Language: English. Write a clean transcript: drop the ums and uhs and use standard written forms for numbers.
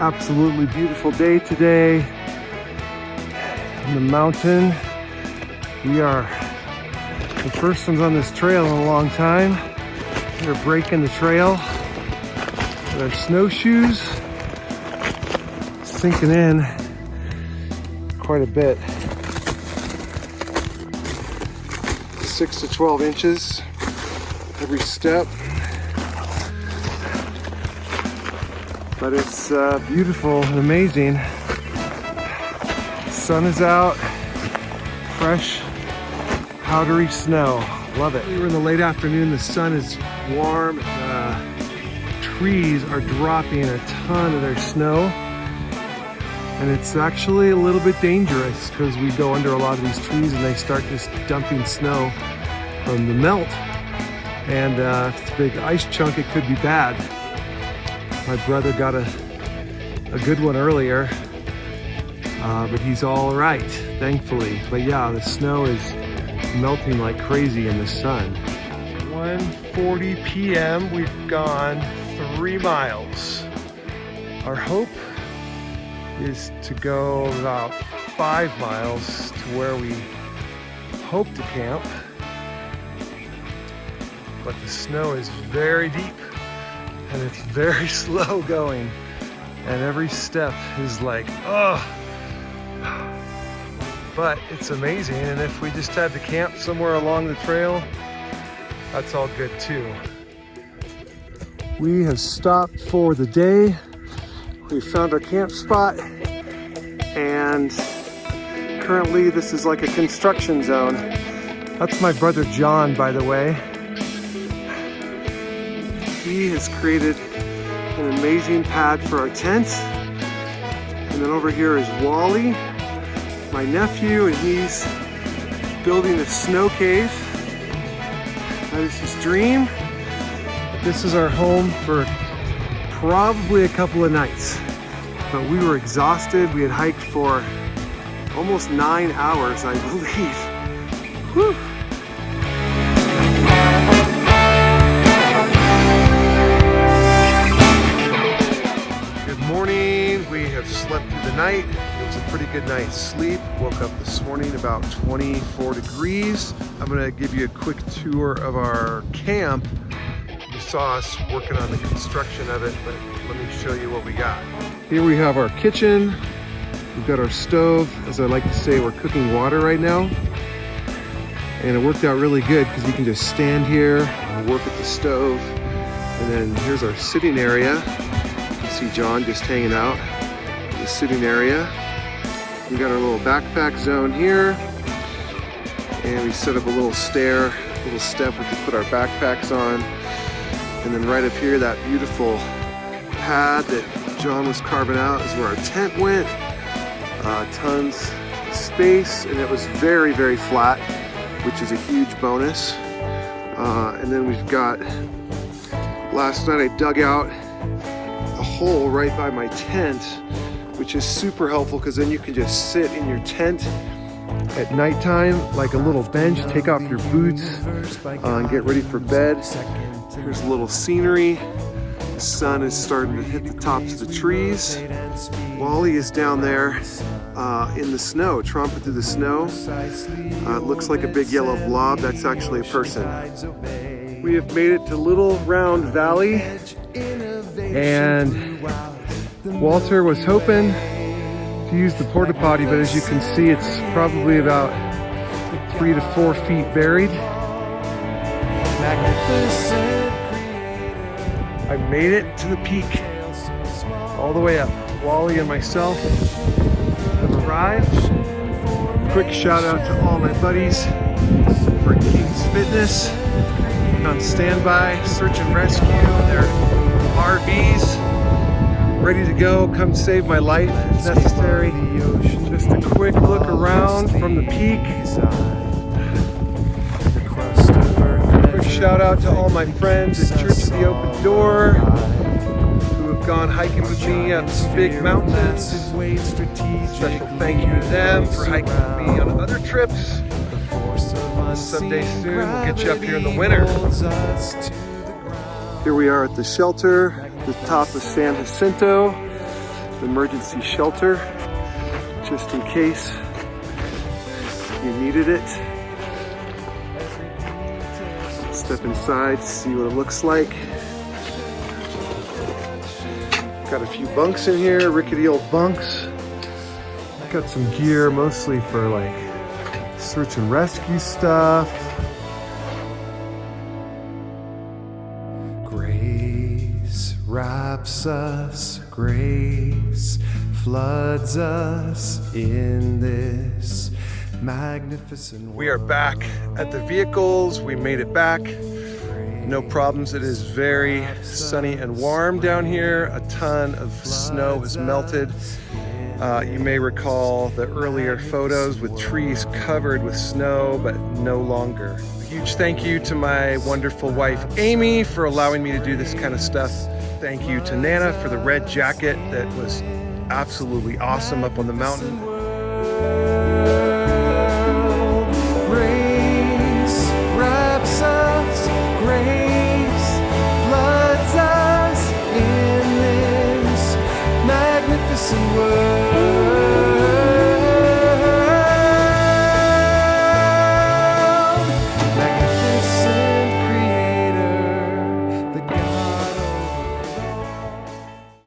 Absolutely beautiful day today in the mountain. We are the first ones on this trail in a long time. We're breaking the trail with our snowshoes, sinking in quite a bit. 6 to 12 inches every step. But it's beautiful and amazing. The sun is out, fresh, powdery snow. Love it. We were in the late afternoon, the sun is warm. Trees are dropping a ton of their snow. And it's actually a little bit dangerous because we go under a lot of these trees and they start just dumping snow from the melt. And if it's a big ice chunk, it could be bad. My brother got a good one earlier, but he's all right, thankfully. But yeah, the snow is melting like crazy in the sun. 1:40 p.m. We've gone 3 miles. Our hope is to go about 5 miles to where we hope to camp. But the snow is very deep and it's very slow going. And every step is like, oh. But it's amazing. And if we just had to camp somewhere along the trail, that's all good too. We have stopped for the day. We found our camp spot, and currently this is like a construction zone. That's my brother John, by the way. He has created an amazing pad for our tent. And then over here is Wally, my nephew, and he's building a snow cave. That is his dream. This is our home for probably a couple of nights, but we were exhausted. We had hiked for almost 9 hours, I believe. Whew. Good morning. We have slept through the night. It was a pretty good night's sleep. Woke up this morning about 24 degrees. I'm gonna give you a quick tour of our camp. You saw us working on the construction of it, but let me show you what we got. Here we have our kitchen. We've got our stove. As I like to say, we're cooking water right now. And it worked out really good because you can just stand here and work at the stove. And then here's our sitting area. You can see John just hanging out in the sitting area. We got our little backpack zone here. And we set up a little stair, a little step we can put our backpacks on. And then right up here, that beautiful pad that John was carving out is where our tent went. Tons of space, and it was very, very flat, which is a huge bonus. And then we've got, last night I dug out a hole right by my tent, which is super helpful because then you can just sit in your tent at nighttime like a little bench, take off your boots, and get ready for bed. Here's a little scenery. The sun is starting to hit the tops of the trees. Wally is down there in the snow, tromping through the snow. It looks like a big yellow blob. That's actually a person. We have made it to Little Round Valley, and Walter was hoping to use the porta potty, but as you can see, it's probably about 3 to 4 feet buried. I made it to the peak, all the way up. Wally and myself have arrived. Quick shout out to all my buddies for King's Fitness on standby, search and rescue, their RVs ready to go, come save my life if necessary. Just a quick look around from the peak. Quick shout out to all my friends at Church of the Open Door who have gone hiking with me up some big mountains. Special thank you to them for hiking with me on other trips. Someday soon we'll get you up here in the winter. Here we are at the shelter, the top of San Jacinto. the emergency shelter, just in case you needed it. Step inside, see what it looks like. Got a few bunks in here, rickety old bunks. Got some gear, mostly for like search and rescue stuff. Grace wraps us, grace floods us in this magnificent world. We are back at the vehicles. We made it back. No problems. It is very sunny and warm down here. A ton of snow has melted. You may recall the earlier photos with trees covered with snow, but no longer. A huge thank you to my wonderful wife, Amy, for allowing me to do this kind of stuff. Thank you to Nana for the red jacket that was absolutely awesome up on the mountain.